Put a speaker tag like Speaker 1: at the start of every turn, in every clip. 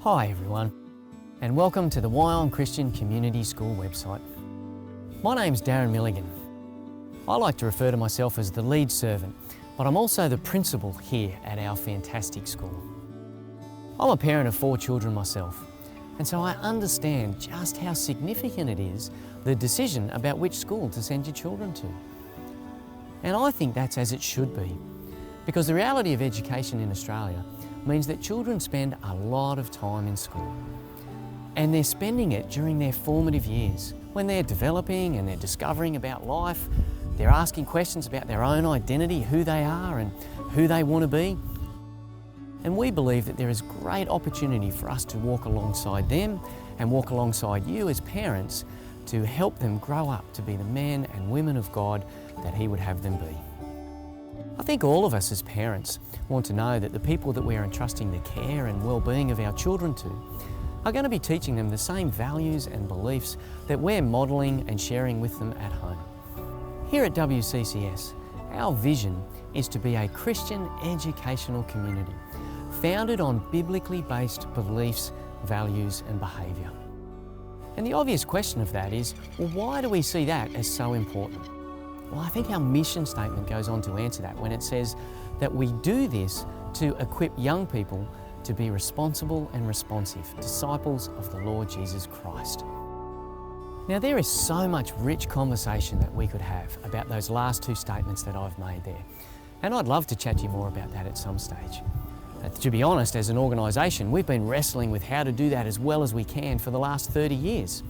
Speaker 1: Hi everyone, and welcome to the Wyong Christian Community School website. My name's Darren Milligan. I like to refer to myself as the lead servant, but I'm also the principal here at our fantastic school. I'm a parent of 4 children myself, and so I understand just how significant it is, the decision about which school to send your children to. And I think that's as it should be, because the reality of education in Australia means that children spend a lot of time in school. And they're spending it during their formative years, when they're developing and they're discovering about life, they're asking questions about their own identity, who they are and who they want to be. And we believe that there is great opportunity for us to walk alongside them and walk alongside you as parents to help them grow up to be the men and women of God that He would have them be. I think all of us as parents want to know that the people that we are entrusting the care and well-being of our children to are going to be teaching them the same values and beliefs that we're modelling and sharing with them at home. Here at WCCS, our vision is to be a Christian educational community founded on biblically based beliefs, values and behaviour. And the obvious question of that is, well, why do we see that as so important? Well, I think our mission statement goes on to answer that when it says that we do this to equip young people to be responsible and responsive disciples of the Lord Jesus Christ. Now, there is so much rich conversation that we could have about those last 2 statements that I've made there. And I'd love to chat to you more about that at some stage. To be honest, as an organisation, we've been wrestling with how to do that as well as we can for the last 30 years.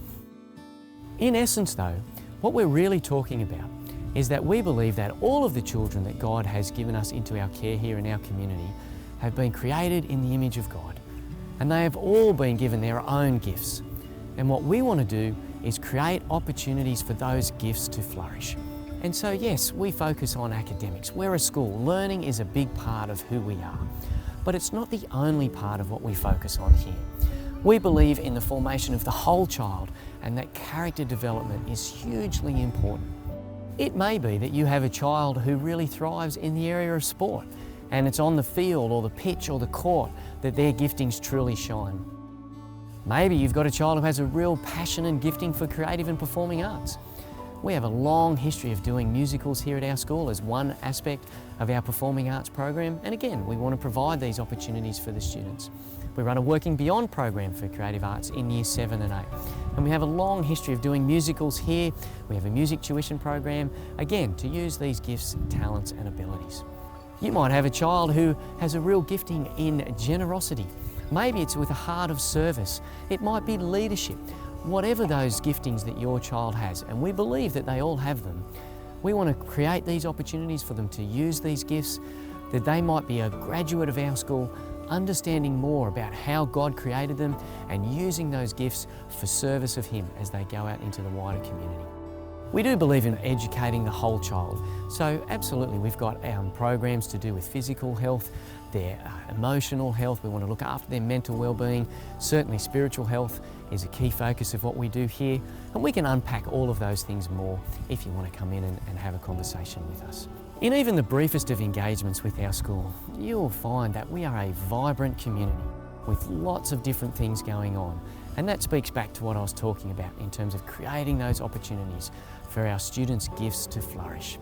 Speaker 1: In essence though, what we're really talking about is that we believe that all of the children that God has given us into our care here in our community have been created in the image of God, and they have all been given their own gifts. And what we want to do is create opportunities for those gifts to flourish. And so yes, we focus on academics. We're a school. Learning is a big part of who we are, but it's not the only part of what we focus on here. We believe in the formation of the whole child, and that character development is hugely important. It may be that you have a child who really thrives in the area of sport, and it's on the field or the pitch or the court that their giftings truly shine. Maybe you've got a child who has a real passion and gifting for creative and performing arts. We have a long history of doing musicals here at our school as one aspect of our performing arts program, and again, we want to provide these opportunities for the students. We run a Working Beyond program for creative arts in Year 7 and 8. And we have a long history of doing musicals here. We have a music tuition program, again, to use these gifts, talents and abilities. You might have a child who has a real gifting in generosity. Maybe it's with a heart of service. It might be leadership. Whatever those giftings that your child has, and we believe that they all have them, we want to create these opportunities for them to use these gifts, that they might be a graduate of our school, understanding more about how God created them and using those gifts for service of Him as they go out into the wider community. We do believe in educating the whole child, so absolutely we've got programs to do with physical health, their emotional health. We want to look after their mental well-being. Certainly spiritual health is a key focus of what we do here, and we can unpack all of those things more if you want to come in and have a conversation with us. In even the briefest of engagements with our school, you'll find that we are a vibrant community with lots of different things going on. And that speaks back to what I was talking about in terms of creating those opportunities for our students' gifts to flourish.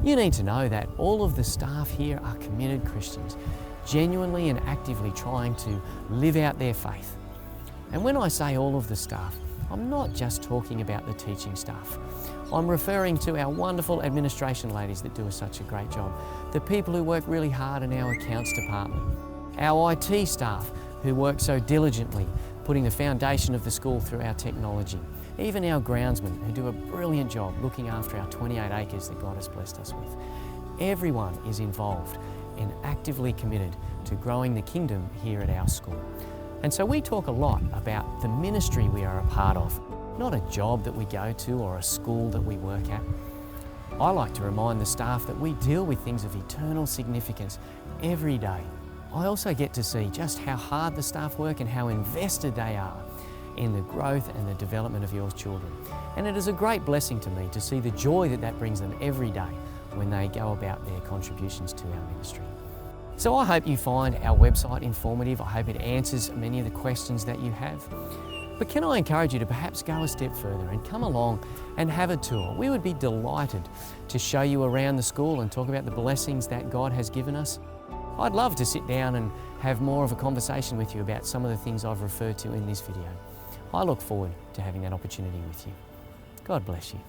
Speaker 1: You need to know that all of the staff here are committed Christians, genuinely and actively trying to live out their faith. And when I say all of the staff, I'm not just talking about the teaching staff. I'm referring to our wonderful administration ladies that do such a great job, the people who work really hard in our accounts department, our IT staff who work so diligently putting the foundation of the school through our technology, even our groundsmen who do a brilliant job looking after our 28 acres that God has blessed us with. Everyone is involved and actively committed to growing the kingdom here at our school. And so we talk a lot about the ministry we are a part of, not a job that we go to or a school that we work at. I like to remind the staff that we deal with things of eternal significance every day. I also get to see just how hard the staff work and how invested they are in the growth and the development of your children. And it is a great blessing to me to see the joy that brings them every day when they go about their contributions to our ministry. So I hope you find our website informative. I hope it answers many of the questions that you have. But can I encourage you to perhaps go a step further and come along and have a tour? We would be delighted to show you around the school and talk about the blessings that God has given us. I'd love to sit down and have more of a conversation with you about some of the things I've referred to in this video. I look forward to having that opportunity with you. God bless you.